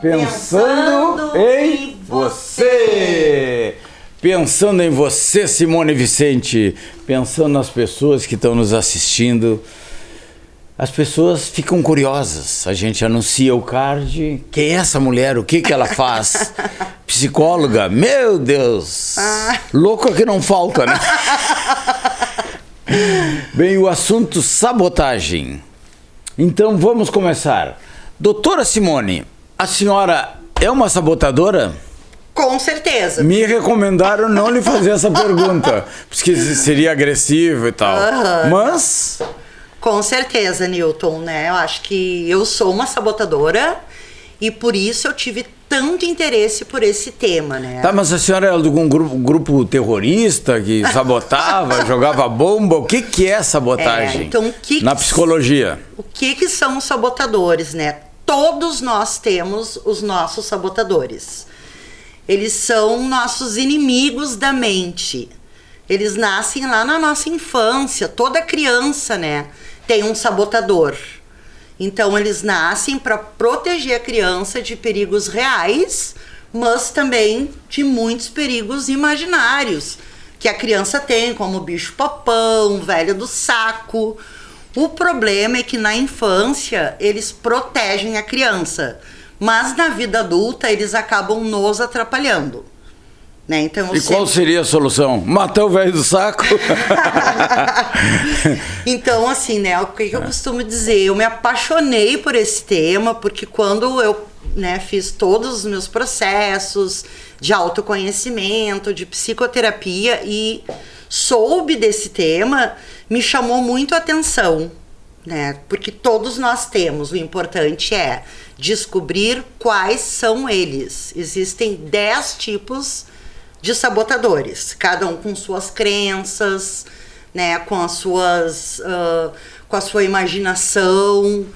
Pensando em você. Pensando em você, Simone Vicente. Pensando nas pessoas que estão nos assistindo. As pessoas ficam curiosas. A gente anuncia o card. Quem é essa mulher? O que ela faz? Psicóloga? Meu Deus! Louco que não falta, né? Bem, o assunto sabotagem. Então vamos começar. Doutora Simone, a senhora é uma sabotadora? Com certeza. Me recomendaram não lhe fazer essa pergunta, porque seria agressivo e tal. Mas... Com certeza, Newton, né? Eu acho que eu sou uma sabotadora e por isso eu tive tanto interesse por esse tema, né? Tá, mas a senhora é de algum grupo terrorista que sabotava, jogava bomba? O que é sabotagem? Então, na psicologia? O que são os sabotadores, né? Todos nós temos os nossos sabotadores. Eles são nossos inimigos da mente. Eles nascem lá na nossa infância. Toda criança, né, tem um sabotador. Então, eles nascem para proteger a criança de perigos reais, mas também de muitos perigos imaginários que a criança tem, como o bicho-papão, velho do saco. O problema é que na infância eles protegem a criança, mas na vida adulta eles acabam nos atrapalhando. Né? Então, qual seria a solução? Matar o velho do saco? Então, assim, né, o que eu costumo dizer? Eu me apaixonei por esse tema, porque quando eu, né, fiz todos os meus processos de autoconhecimento, de psicoterapia e soube desse tema, me chamou muito a atenção, né? Porque todos nós temos, o importante é descobrir quais são eles. Existem 10 tipos de sabotadores, cada um com suas crenças, né, com as suas, com a sua imaginação,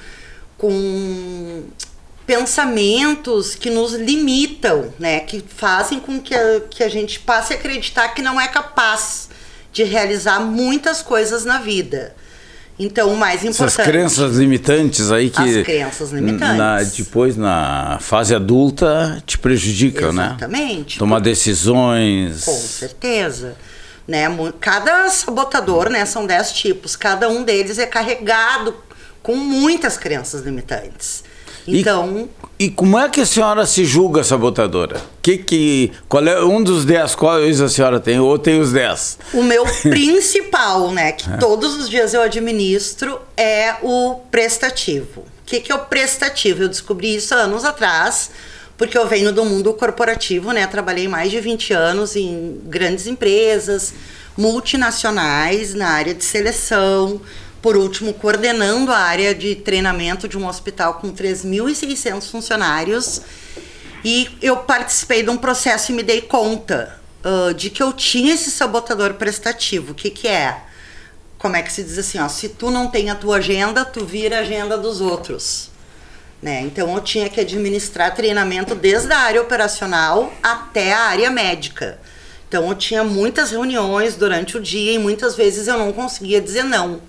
com pensamentos que nos limitam, né, que fazem com que a gente passe a acreditar que não é capaz de realizar muitas coisas na vida. Então, o mais importante... Essas crenças limitantes aí que... As crenças limitantes. Depois, na fase adulta, te prejudicam, né? Exatamente. Tomar decisões... Com certeza. Né? Cada sabotador, né, são 10 tipos. Cada um deles é carregado com muitas crenças limitantes. Então... E como é que a senhora se julga sabotadora? Qual é um dos 10 quais a senhora tem? Ou tem os 10? O meu principal, né, que todos os dias eu administro, é o prestativo. O que é o prestativo? Eu descobri isso anos atrás, porque eu venho do mundo corporativo, né? Trabalhei mais de 20 anos em grandes empresas, multinacionais, na área de seleção. Por último, coordenando a área de treinamento de um hospital com 3.600 funcionários. E eu participei de um processo e me dei conta de que eu tinha esse sabotador prestativo. O que é? Como é que se diz assim? Ó, se tu não tem a tua agenda, tu vira a agenda dos outros. Né? Então, eu tinha que administrar treinamento desde a área operacional até a área médica. Então, eu tinha muitas reuniões durante o dia e muitas vezes eu não conseguia dizer não.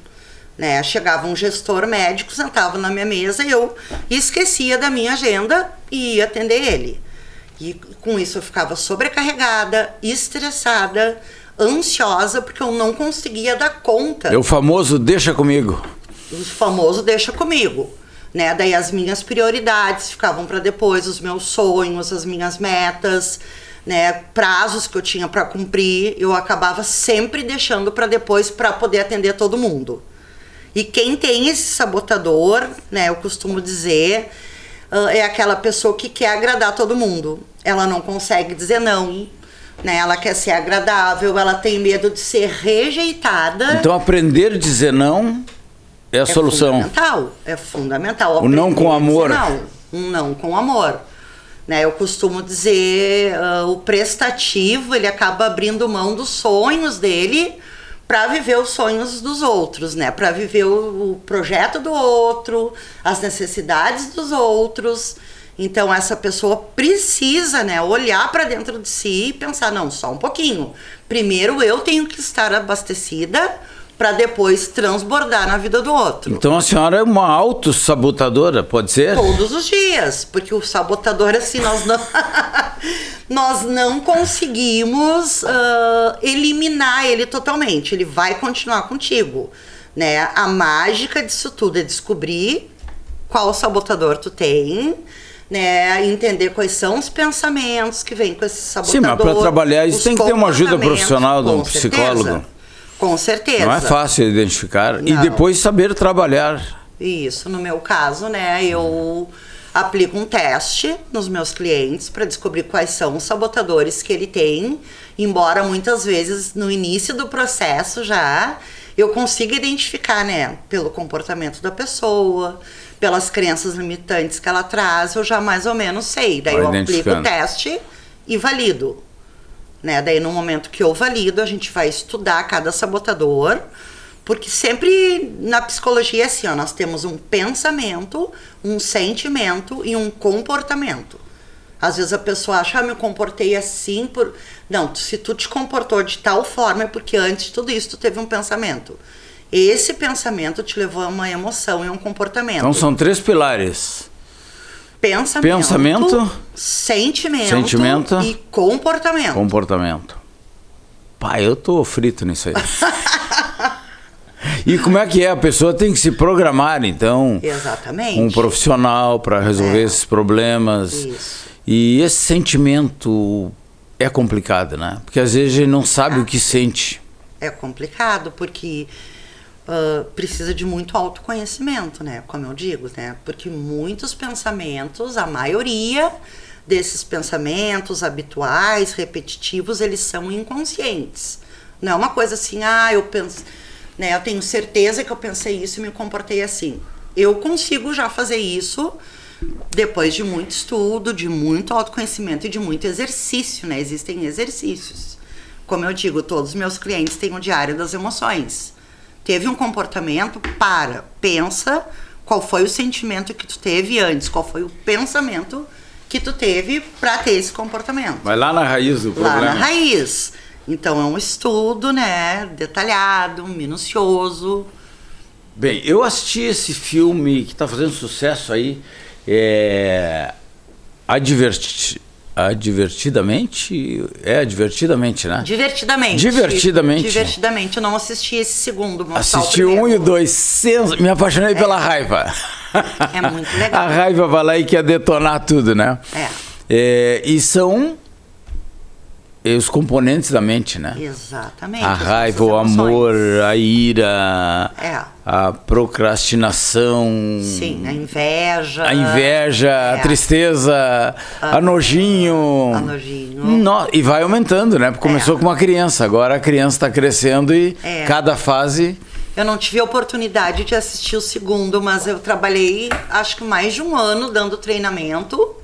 Né? Chegava um gestor médico, sentava na minha mesa e eu esquecia da minha agenda e ia atender ele. E com isso eu ficava sobrecarregada, estressada, ansiosa, porque eu não conseguia dar conta. É o famoso deixa comigo. O famoso deixa comigo. Né? Daí as minhas prioridades ficavam para depois, os meus sonhos, as minhas metas, né? Prazos que eu tinha para cumprir, eu acabava sempre deixando para depois para poder atender todo mundo. E quem tem esse sabotador, né, eu costumo dizer, é aquela pessoa que quer agradar todo mundo. Ela não consegue dizer não, né? Ela quer ser agradável, ela tem medo de ser rejeitada. Então, aprender a dizer não é a solução. É fundamental. O não com amor. Um não com amor. Né, eu costumo dizer, o prestativo, ele acaba abrindo mão dos sonhos dele para viver os sonhos dos outros, né? Para viver o projeto do outro, as necessidades dos outros. Então, essa pessoa precisa, né, olhar para dentro de si e pensar, não, só um pouquinho. Primeiro, eu tenho que estar abastecida para depois transbordar na vida do outro. Então a senhora é uma autossabotadora, pode ser? Todos os dias, porque o sabotador, assim, nós não conseguimos eliminar ele totalmente. Ele vai continuar contigo, né? A mágica disso tudo é descobrir qual sabotador tu tem, né? Entender quais são os pensamentos que vêm com esse sabotador. Sim, mas para trabalhar isso tem que ter uma ajuda profissional de um psicólogo. Com certeza. Não é fácil identificar. Não. E depois saber trabalhar. Isso, no meu caso, né, eu aplico um teste nos meus clientes para descobrir quais são os sabotadores que ele tem, embora muitas vezes no início do processo já eu consiga identificar, né, pelo comportamento da pessoa, pelas crenças limitantes que ela traz, eu já mais ou menos sei. Daí eu aplico o teste e valido. Né? Daí no momento que eu valido, a gente vai estudar cada sabotador, porque sempre na psicologia é assim, ó, nós temos um pensamento, um sentimento e um comportamento. Às vezes a pessoa acha, me comportei assim por... Não, se tu te comportou de tal forma é porque antes de tudo isso tu teve um pensamento. Esse pensamento te levou a uma emoção e um comportamento. Então são 3 pilares. Pensamento, sentimento e comportamento. Pai, eu tô frito nisso aí. E como é que é? A pessoa tem que se programar, então. Exatamente. Um profissional para resolver esses problemas. Isso. E esse sentimento é complicado, né? Porque às vezes a gente não sabe o que sente. É complicado, porque... precisa de muito autoconhecimento, né? Como eu digo, né? Porque muitos pensamentos, a maioria desses pensamentos habituais, repetitivos, eles são inconscientes. Não é uma coisa assim, eu penso, né? Eu tenho certeza que eu pensei isso e me comportei assim. Eu consigo já fazer isso depois de muito estudo, de muito autoconhecimento e de muito exercício, né? Existem exercícios. Como eu digo, todos os meus clientes têm o diário das emoções. Teve um comportamento, pensa qual foi o sentimento que tu teve antes, qual foi o pensamento que tu teve para ter esse comportamento. Vai lá na raiz do problema. Lá na raiz. Então é um estudo, né, detalhado, minucioso. Bem, eu assisti esse filme que está fazendo sucesso aí, Divertidamente, né? Divertidamente. Eu não assisti esse segundo. Assisti o 1 e o 2. Me apaixonei pela raiva. É muito legal. A raiva vai lá e quer detonar tudo, né? E são os componentes da mente, né? Exatamente. A raiva, o amor, a ira, a procrastinação. Sim, a inveja. A tristeza, a nojinho. E vai aumentando, né? Porque começou com uma criança, agora a criança está crescendo e cada fase... Eu não tive a oportunidade de assistir o segundo, mas eu trabalhei, acho que mais de um ano, dando treinamento,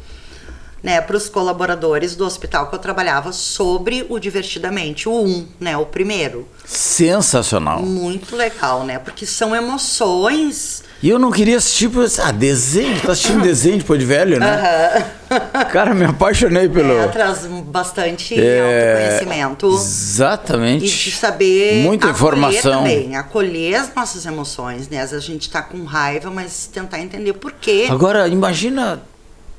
né, para os colaboradores do hospital que eu trabalhava sobre o Divertidamente, o 1, né, o primeiro. Sensacional. Muito legal, né, porque são emoções... E eu não queria assistir, desenho, tá assistindo desenho depois de velho, né? Cara, me apaixonei pelo... traz bastante autoconhecimento. Exatamente. E de saber muita informação. Também, acolher as nossas emoções, né? Às vezes a gente tá com raiva, mas tentar entender por quê. Agora, imagina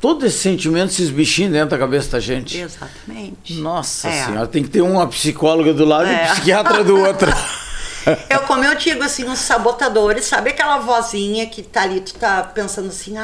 todo esse sentimento, esses bichinhos dentro da cabeça da gente. Exatamente. Nossa Senhora, tem que ter uma psicóloga do lado e um psiquiatra do outro. Como eu digo, assim, os sabotadores, sabe aquela vozinha que tá ali, tu tá pensando assim,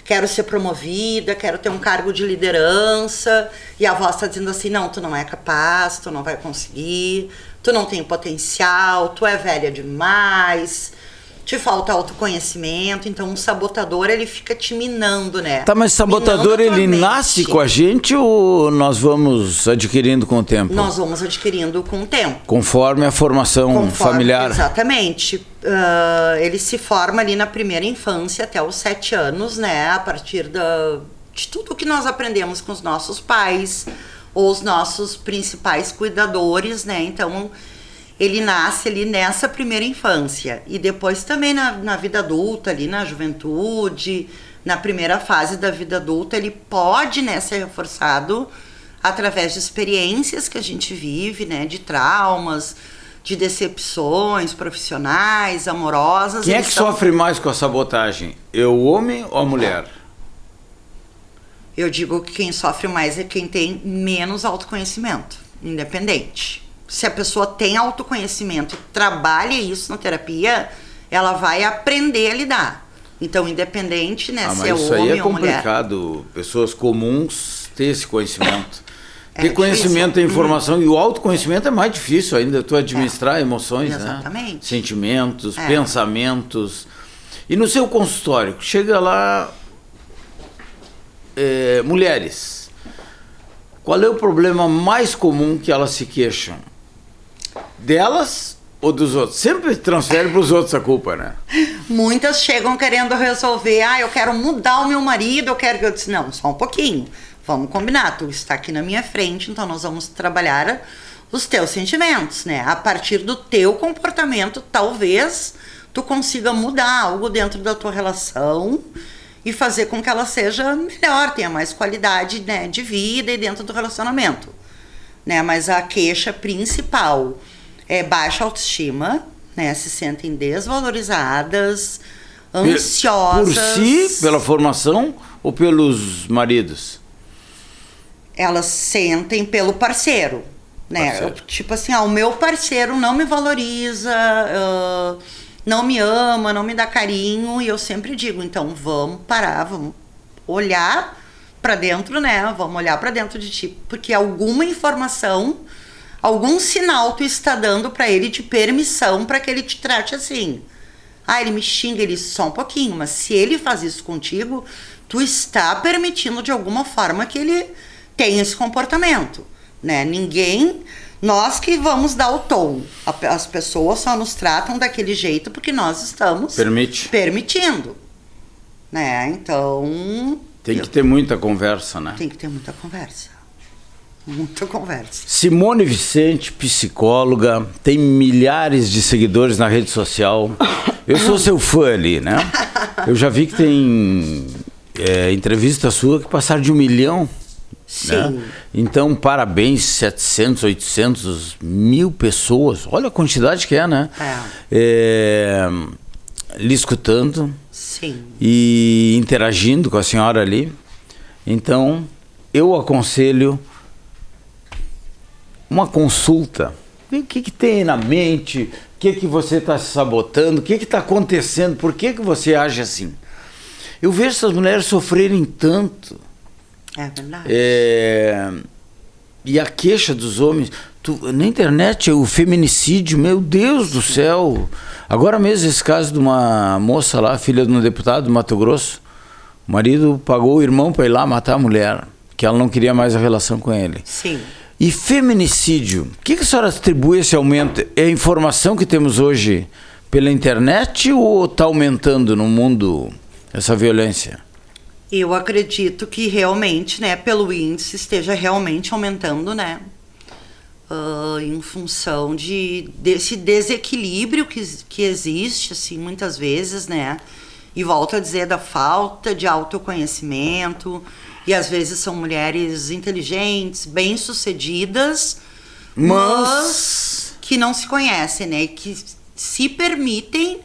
quero ser promovida, quero ter um cargo de liderança, e a voz tá dizendo assim, não, tu não é capaz, tu não vai conseguir, tu não tem potencial, tu é velha demais, te falta autoconhecimento. Então um sabotador, ele fica te minando, né? Tá, mas sabotador, ele nasce com a gente ou nós vamos adquirindo com o tempo? Nós vamos adquirindo com o tempo. Conforme a formação familiar. Exatamente. Ele se forma ali na primeira infância até os 7 anos, né? A partir de tudo que nós aprendemos com os nossos pais ou os nossos principais cuidadores, né? Então... ele nasce ali nessa primeira infância e depois também na vida adulta, ali na juventude, na primeira fase da vida adulta, ele pode, né, ser reforçado através de experiências que a gente vive, né, de traumas, de decepções profissionais, amorosas. Quem é que sofre mais com a sabotagem? Eu, o homem ou a mulher? Eu digo que quem sofre mais é quem tem menos autoconhecimento, independente. Se a pessoa tem autoconhecimento e trabalha isso na terapia, ela vai aprender a lidar. Então, independente, né, se é isso homem aí é ou mulher. complicado. Pessoas comuns ter esse conhecimento. Ter É conhecimento difícil. e informação. E o autoconhecimento é mais difícil ainda. Tu administrar emoções, Exatamente. né? Sentimentos, pensamentos. E no seu consultório, chega lá... mulheres, qual é o problema mais comum que elas se queixam? Delas ou dos outros? Sempre transfere para os outros a culpa, né? Muitas chegam querendo resolver, eu quero mudar o meu marido, eu quero que eu disse, não, só um pouquinho, vamos combinar, tu está aqui na minha frente, então nós vamos trabalhar os teus sentimentos, né? A partir do teu comportamento, talvez tu consiga mudar algo dentro da tua relação e fazer com que ela seja melhor, tenha mais qualidade, né, de vida e dentro do relacionamento, né? Mas a queixa principal é baixa autoestima, né? Se sentem desvalorizadas, ansiosas. Por si, pela formação ou pelos maridos? Elas sentem pelo parceiro, né? Tipo assim, o meu parceiro não me valoriza, não me ama, não me dá carinho, e eu sempre digo, então vamos parar, vamos olhar para dentro, né? Vamos olhar para dentro de ti, porque alguma informação, algum sinal tu está dando para ele de permissão para que ele te trate assim. Ele me xinga, ele só um pouquinho, mas se ele faz isso contigo, tu está permitindo de alguma forma que ele tenha esse comportamento, né? Nós que vamos dar o tom. As pessoas só nos tratam daquele jeito porque nós estamos permitindo, né? Então... Tem que ter muita conversa, né? Tem que ter muita conversa. Muita conversa. Simone Vicente, psicóloga, tem milhares de seguidores na rede social. Eu sou seu fã ali, né? Eu já vi que tem entrevista sua que passaram de 1 milhão. Sim. Né? Então, parabéns, 700, 800 mil pessoas. Olha a quantidade que é, né? Lhe escutando. Sim. E interagindo com a senhora ali. Então, eu aconselho uma consulta. O que tem na mente? O que você está se sabotando? O que está acontecendo? Por que você age assim? Eu vejo essas mulheres sofrerem tanto. É verdade. E a queixa dos homens. Na internet, o feminicídio, meu Deus do céu. Agora mesmo esse caso de uma moça lá, filha de um deputado do Mato Grosso. O marido pagou o irmão para ir lá matar a mulher, que ela não queria mais a relação com ele. Sim. E feminicídio, o que a senhora atribui esse aumento? É a informação que temos hoje pela internet ou está aumentando no mundo essa violência? Eu acredito que realmente, né, pelo índice, esteja realmente aumentando, né? Em função desse desequilíbrio que existe, assim, muitas vezes, né? E volto a dizer, da falta de autoconhecimento. E às vezes são mulheres inteligentes, bem-sucedidas, mas que não se conhecem, né? E que se permitem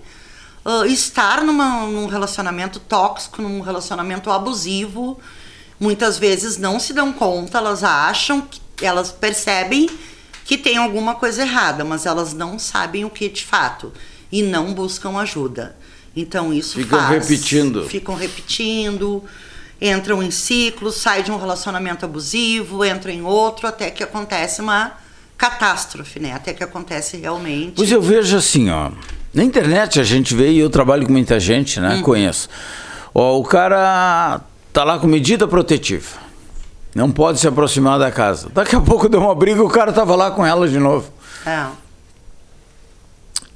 estar num relacionamento tóxico, num relacionamento abusivo. Muitas vezes não se dão conta, elas percebem que tem alguma coisa errada, mas elas não sabem o que de fato e não buscam ajuda. Então isso ficam repetindo, entram em ciclos, saem de um relacionamento abusivo, entram em outro, até que acontece uma catástrofe, né? Até que acontece realmente. Pois eu vejo assim, ó, na internet a gente vê, e eu trabalho com muita gente, né? Conheço. O cara tá lá com medida protetiva. Não pode se aproximar da casa. Daqui a pouco deu uma briga e o cara tava lá com ela de novo.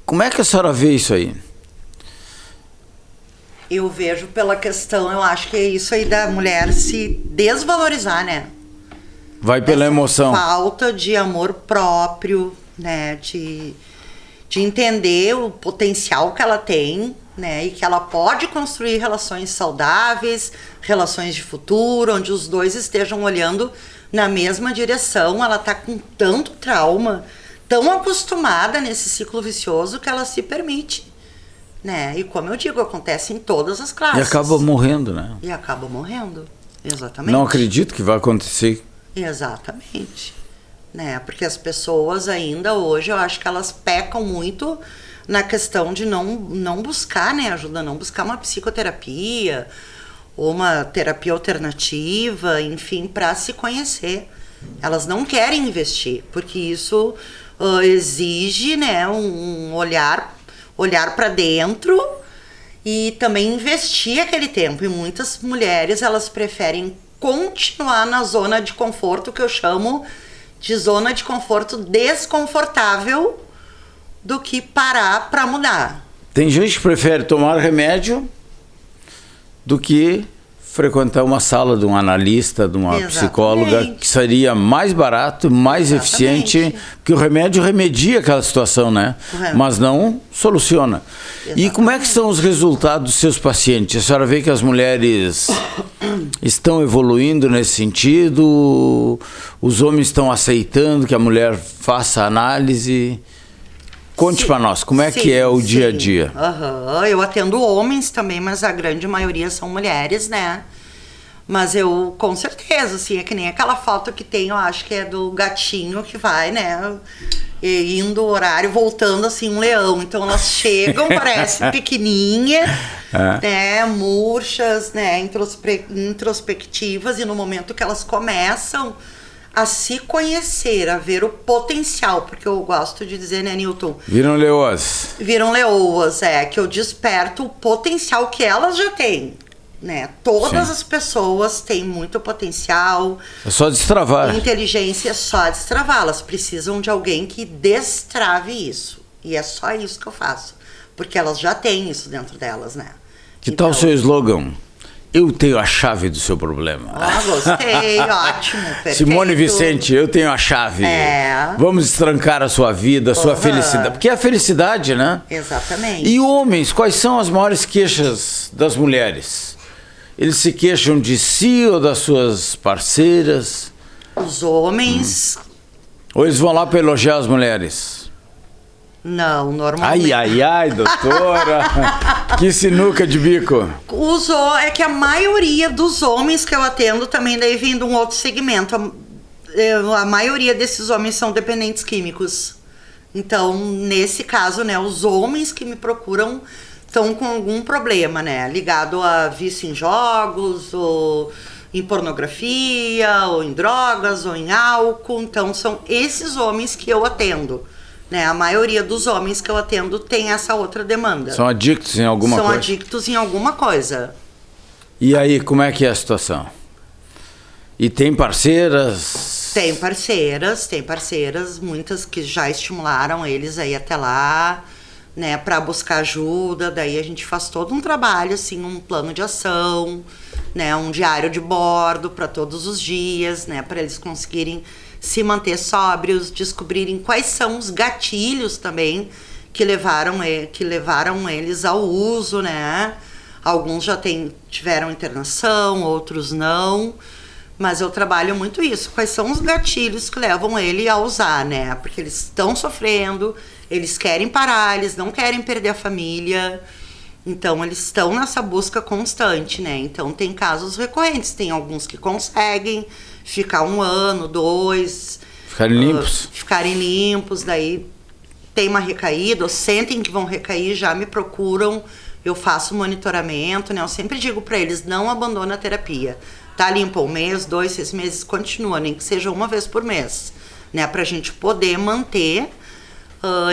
Como é que a senhora vê isso aí? Eu vejo pela questão, eu acho que é isso aí da mulher se desvalorizar, né? Vai pela emoção. Falta de amor próprio, né? De entender o potencial que ela tem, né? E que ela pode construir relações saudáveis, relações de futuro, onde os dois estejam olhando na mesma direção. Ela tá com tanto trauma, tão acostumada nesse ciclo vicioso que ela se permite, né? E como eu digo, acontece em todas as classes. E acaba morrendo, né? E acaba morrendo, exatamente. Não acredito que vai acontecer. Exatamente, né? Porque as pessoas ainda hoje, eu acho que elas pecam muito na questão de não buscar, né, ajuda, não buscar uma psicoterapia ou uma terapia alternativa, enfim, para se conhecer. Elas não querem investir, porque isso exige, né, um olhar para dentro e também investir aquele tempo. E muitas mulheres, elas preferem continuar na zona de conforto, que eu chamo de zona de conforto desconfortável, do que parar para mudar. Tem gente que prefere tomar remédio do que frequentar uma sala de um analista, de uma psicóloga, que seria mais barato, mais eficiente, porque o remédio remedia aquela situação, né? Mas não soluciona. E como é que são os resultados dos seus pacientes? A senhora vê que as mulheres estão evoluindo nesse sentido? Os homens estão aceitando que a mulher faça análise? Conte para nós, como é que é o dia a dia? Eu atendo homens também, mas a grande maioria são mulheres, né? Mas eu, com certeza, assim, é que nem aquela foto que tem, eu acho que é do gatinho que vai, né? Indo o horário, voltando assim, um leão. Então elas chegam, parecem pequenininhas, né? Murchas, né? Introspectivas, e no momento que elas começam a se conhecer, a ver o potencial, porque eu gosto de dizer, né, Newton? Viram leoas. Viram leoas, que eu desperto o potencial que elas já têm, né? Todas as pessoas têm muito potencial. É só destravar. Inteligência é só destravar. Elas precisam de alguém que destrave isso. E é só isso que eu faço. Porque elas já têm isso dentro delas, né? Que tal o seu slogan? Eu tenho a chave do seu problema. Gostei, ótimo, perfeito. Simone Vicente, eu tenho a chave. Vamos destrancar a sua vida, a sua felicidade. Porque é a felicidade, né? Exatamente. E homens, quais são as maiores queixas das mulheres? Eles se queixam de si ou das suas parceiras? Os homens... Ou eles vão lá para elogiar as mulheres? Não, normalmente... Ai, doutora! Que sinuca de bico! É que a maioria dos homens que eu atendo também daí vem de um outro segmento. A maioria desses homens são dependentes químicos. Então, nesse caso, né, os homens que me procuram estão com algum problema, né? Ligado a vício em jogos, ou em pornografia, ou em drogas, ou em álcool. Então, são esses homens que eu atendo. Né, a maioria dos homens que eu atendo tem essa outra demanda. São adictos em alguma coisa? São adictos em alguma coisa. E aí, como é que é a situação? E tem parceiras? Tem parceiras, muitas que já estimularam eles aí até lá, né, para buscar ajuda. Daí a gente faz todo um trabalho, assim, um plano de ação, né, um diário de bordo para todos os dias, né, para eles conseguirem se manter sóbrios, descobrirem quais são os gatilhos também que levaram eles ao uso, né? Alguns já tiveram internação, outros não, mas eu trabalho muito isso. Quais são os gatilhos que levam ele a usar, né? Porque eles estão sofrendo, eles querem parar, eles não querem perder a família, então eles estão nessa busca constante, né? Então tem casos recorrentes, tem alguns que conseguem ficar 1 ano, 2... Ficarem limpos, daí tem uma recaída, ou sentem que vão recair, já me procuram, eu faço monitoramento, né? Eu sempre digo para eles, não abandona a terapia. Tá limpo 1 mês, 2, 6 meses, continua, nem que seja 1 vez por mês, né? Pra gente poder manter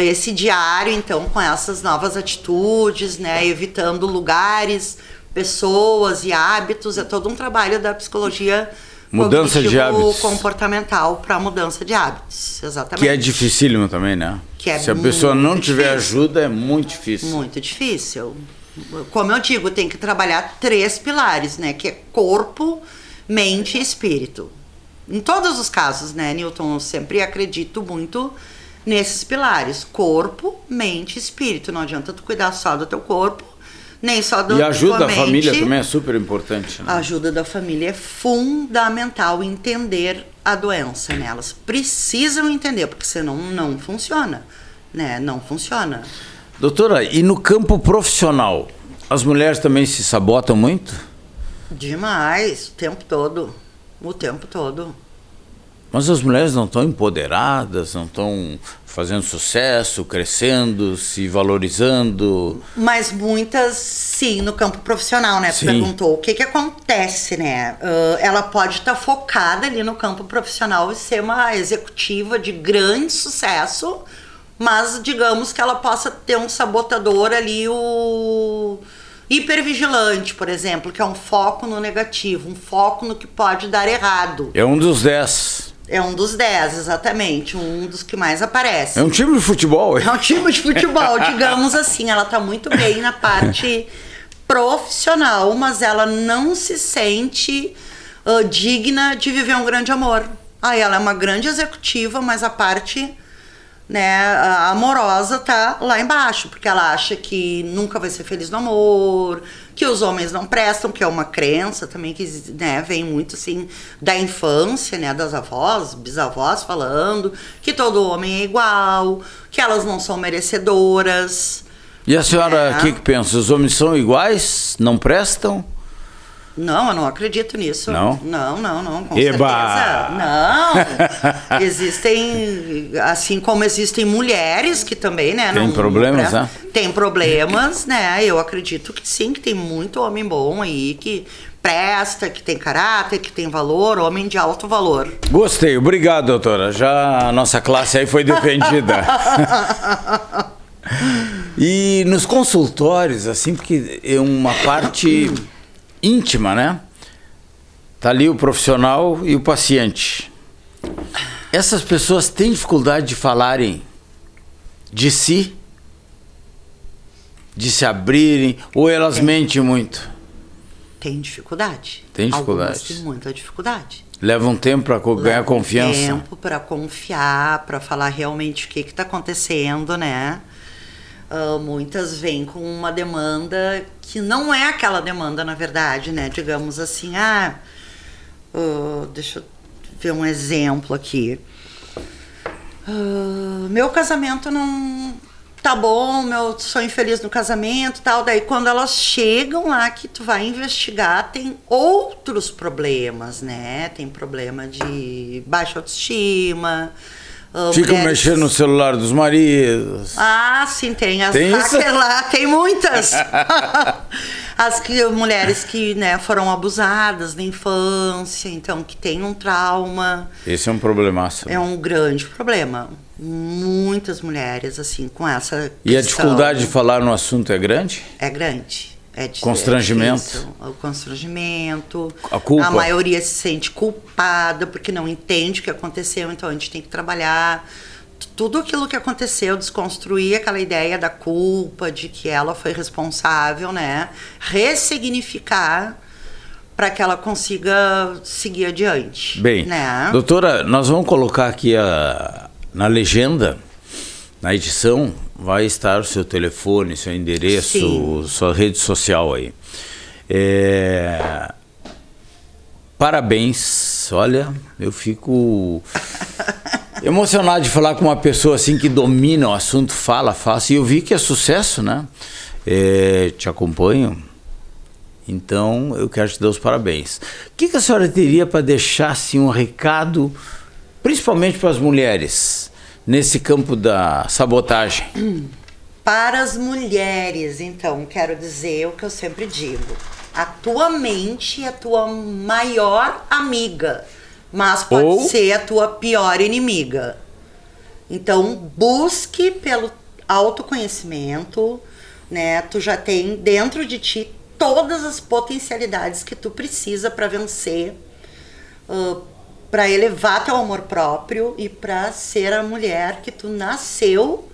esse diário, então, com essas novas atitudes, né? Evitando lugares, pessoas e hábitos. É todo um trabalho da psicologia mudança de hábitos comportamental para mudança de hábitos, exatamente. Que é dificílimo também, né? Se a pessoa não tiver ajuda, é muito difícil. Muito difícil. Como eu digo, tem que trabalhar 3 pilares, né? Que é corpo, mente e espírito. Em todos os casos, né, Newton? Eu sempre acredito muito nesses pilares. Corpo, mente e espírito. Não adianta tu cuidar só do teu corpo, nem só do E a ajuda da mente. família também é super importante, né? A ajuda da família é fundamental entender a doença, né? Elas precisam entender, porque senão não funciona, né? Não funciona. Doutora, e no campo profissional, as mulheres também se sabotam muito? Demais, o tempo todo. O tempo todo. Mas as mulheres não estão empoderadas, não estão fazendo sucesso, crescendo, se valorizando? Mas muitas, sim, no campo profissional, né? Tu Sim. perguntou o que que acontece, né? Ela pode estar focada ali no campo profissional e ser uma executiva de grande sucesso, mas digamos que ela possa ter um sabotador ali, o hipervigilante, por exemplo, que é um foco no negativo, um foco no que pode dar errado. É um dos 10. É um dos 10, exatamente, um dos que mais aparece. É um time de futebol. É um time de futebol, digamos assim. Ela tá muito bem na parte profissional, mas ela não se sente digna de viver um grande amor. Ela é uma grande executiva, mas a parte, né, amorosa tá lá embaixo, porque ela acha que nunca vai ser feliz no amor, que os homens não prestam, que é uma crença também que, né, vem muito assim da infância, né, das avós, bisavós falando que todo homem é igual, que elas não são merecedoras. E a senhora, o que pensa? Os homens são iguais? Não prestam? Não, eu não acredito nisso. Não? Não, com Eba! certeza. Não. Existem, assim como existem mulheres que também, né? Tem problemas, né? Tem problemas, né? Eu acredito que sim, que tem muito homem bom aí, que presta, que tem caráter, que tem valor, homem de alto valor. Gostei, obrigado, doutora. Já a nossa classe aí foi defendida. E nos consultórios, assim, porque é uma parte íntima, né? Tá ali o profissional e o paciente. Essas pessoas têm dificuldade de falarem de si, de se abrirem, ou elas mentem muito? Tem dificuldade. Tem dificuldade. Algumas têm muita dificuldade. Leva um tempo para ganhar confiança. Tempo para confiar, para falar realmente o que está acontecendo, né? Muitas vêm com uma demanda que não é aquela demanda, na verdade, né? Digamos assim, deixa eu ver um exemplo aqui. Meu casamento não tá bom, eu sou infeliz no casamento e tal. Daí quando elas chegam lá que tu vai investigar, tem outros problemas, né? Tem problema de baixa autoestima. Ficam mexendo no celular dos maridos. Sim, tem as tem hackers lá, tem muitas. Mulheres que, né, foram abusadas na infância, então que tem um trauma. Esse é um problemaço. É um grande problema. Muitas mulheres, assim, com essa questão. E a dificuldade de falar no assunto é grande? É grande. Constrangimento. O constrangimento. A culpa. A maioria se sente culpada porque não entende o que aconteceu, então a gente tem que trabalhar tudo aquilo que aconteceu, desconstruir aquela ideia da culpa, de que ela foi responsável, né? Ressignificar para que ela consiga seguir adiante. Bem, né? Doutora, nós vamos colocar aqui na legenda, na edição, vai estar o seu telefone, seu endereço, Sim. Sua rede social aí. Parabéns, olha, eu fico emocionado de falar com uma pessoa assim que domina o assunto, fala fácil, e eu vi que é sucesso, né? Te acompanho, então eu quero te dar os parabéns. O que a senhora teria para deixar assim, um recado, principalmente para as mulheres, nesse campo da sabotagem? Para as mulheres, então, quero dizer o que eu sempre digo. A tua mente é a tua maior amiga, mas pode ser a tua pior inimiga. Então, busque pelo autoconhecimento, né? Tu já tem dentro de ti todas as potencialidades que tu precisa para vencer, para elevar teu amor próprio e para ser a mulher que tu nasceu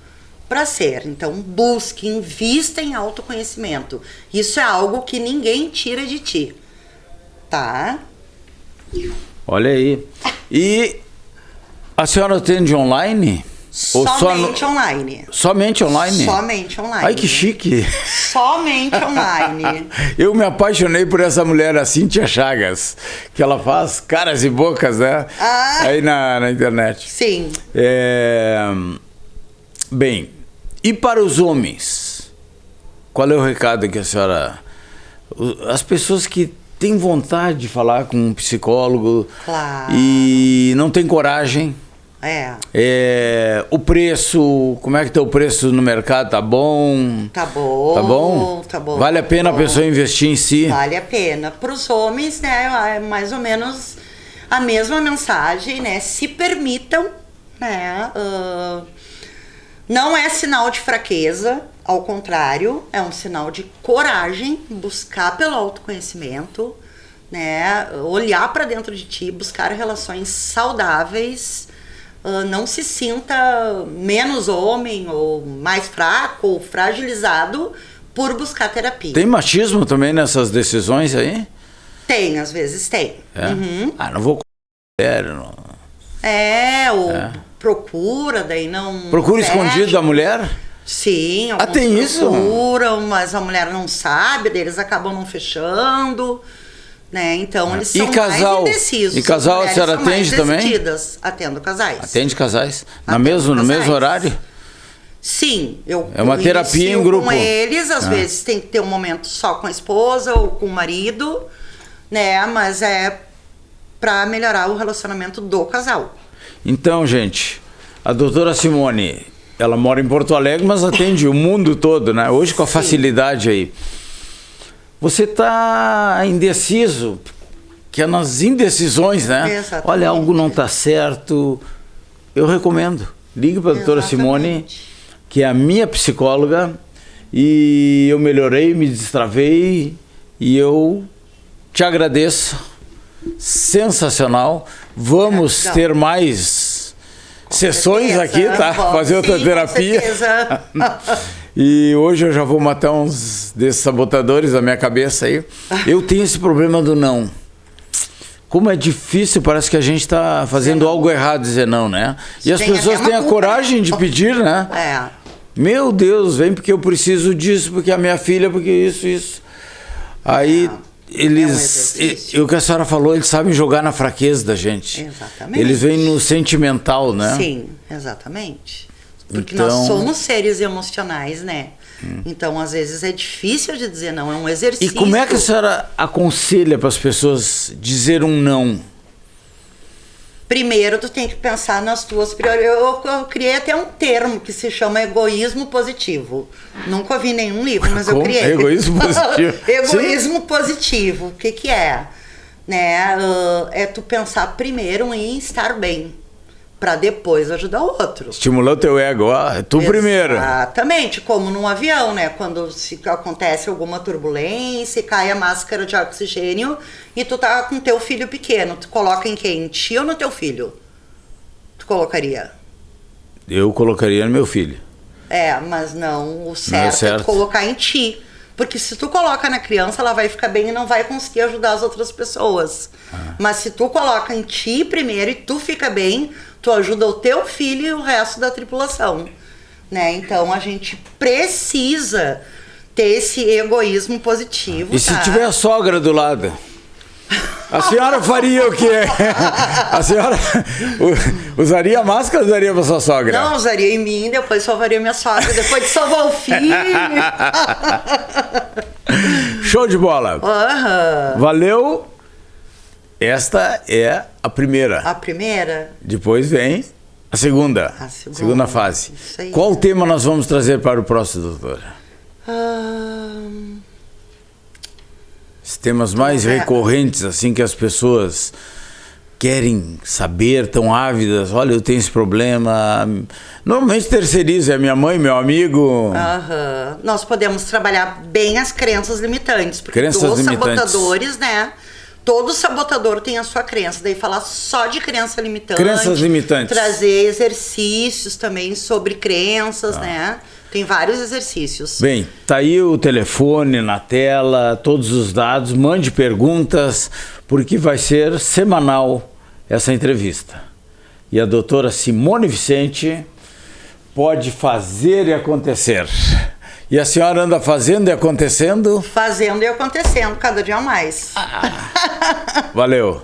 para ser. Então, busque, invista em autoconhecimento. Isso é algo que ninguém tira de ti, tá? Olha aí. E a senhora atende online? Somente online. Somente online? Somente online. Ai, que chique. Somente online. Eu me apaixonei por essa mulher, a Cíntia Chagas, que ela faz caras e bocas, né? Aí na internet. Sim. Bem, e para os homens? Qual é o recado que a senhora... As pessoas que têm vontade de falar com um psicólogo, claro, e não têm coragem... o preço, como é que está o preço no mercado? Tá bom? Tá bom. Tá bom? Tá bom. Vale a pena a pessoa investir em si? Vale a pena. Para os homens, né, é mais ou menos a mesma mensagem, né? Se permitam, né? Não é sinal de fraqueza, ao contrário, é um sinal de coragem, buscar pelo autoconhecimento, né? Olhar para dentro de ti, buscar relações saudáveis. Não se sinta menos homem, ou mais fraco, ou fragilizado por buscar terapia. Tem machismo também nessas decisões aí? Tem, às vezes tem. Uhum. Não vou... Sério, não. Procura, daí não... Procura escondido da mulher? Sim, alguns tem isso? procuram, mas a mulher não sabe, daí eles acabam não fechando... Né? Então, eles são mais indecisos. E casal a senhora atende também? Atendo casais. Atende casais? No mesmo horário? Sim. É uma terapia em grupo. Com eles, às vezes tem que ter um momento só com a esposa ou com o marido, né? Mas é para melhorar o relacionamento do casal. Então, gente, a doutora Simone, ela mora em Porto Alegre, mas atende o mundo todo, né? Hoje com a facilidade aí. Você está indeciso, que é nas indecisões, né? Exatamente. Olha, algo não está certo. Eu recomendo. Ligue para a doutora Simone, que é a minha psicóloga, e eu melhorei, me destravei, e eu te agradeço. Sensacional. Vamos ter mais sessões aqui, tá? Fazer outra terapia. Com certeza. E hoje eu já vou matar uns desses sabotadores da minha cabeça aí. Eu tenho esse problema do não. Como é difícil, parece que a gente está fazendo algo errado dizer não, né? E as pessoas têm a coragem de pedir, né? Meu Deus, vem porque eu preciso disso, porque a minha filha, porque isso. Aí eles... o que a senhora falou, eles sabem jogar na fraqueza da gente. Exatamente. Eles vêm no sentimental, né? Sim, exatamente. Porque nós somos seres emocionais, né? Então, às vezes, é difícil de dizer não, é um exercício. E como é que a senhora aconselha para as pessoas dizer um não? Primeiro, tu tem que pensar nas tuas prioridades. Eu criei até um termo que se chama egoísmo positivo. Nunca ouvi nenhum livro, mas eu criei. Egoísmo positivo. Egoísmo positivo. O que é? Né? É tu pensar primeiro em estar bem, para depois ajudar o outro. Estimular o teu ego, tu primeiro. Exatamente, como num avião, né? Quando acontece alguma turbulência, cai a máscara de oxigênio e tu tá com teu filho pequeno, tu coloca em quem? Em ti ou no teu filho? Tu colocaria? Eu colocaria no meu filho. Mas não, o certo é tu colocar em ti. Porque se tu coloca na criança, ela vai ficar bem e não vai conseguir ajudar as outras pessoas. Mas se tu coloca em ti primeiro e tu fica bem, tu ajuda o teu filho e o resto da tripulação, né? Então a gente precisa ter esse egoísmo positivo. E se tiver a sogra do lado? A senhora faria o quê? A senhora usaria máscara ou usaria para sua sogra? Não, usaria em mim, depois salvaria minha sogra, depois de salvar o filho. Show de bola. Valeu. Esta é a primeira. A primeira? Depois vem a segunda. Segunda fase. Qual tema nós vamos trazer para o próximo, doutora? Os temas mais recorrentes, assim, que as pessoas querem saber, tão ávidas. Olha, eu tenho esse problema. Normalmente terceiriza, é minha mãe, meu amigo. Nós podemos trabalhar bem as crenças limitantes. Porque os sabotadores, né? Todo sabotador tem a sua crença. Daí falar só de crença limitante. Crenças limitantes. Trazer exercícios também sobre crenças, né? Tem vários exercícios. Bem, tá aí o telefone na tela, todos os dados. Mande perguntas, porque vai ser semanal essa entrevista. E a doutora Simone Vicente pode fazer e acontecer. E a senhora anda fazendo e acontecendo? Fazendo e acontecendo, cada dia mais. Valeu.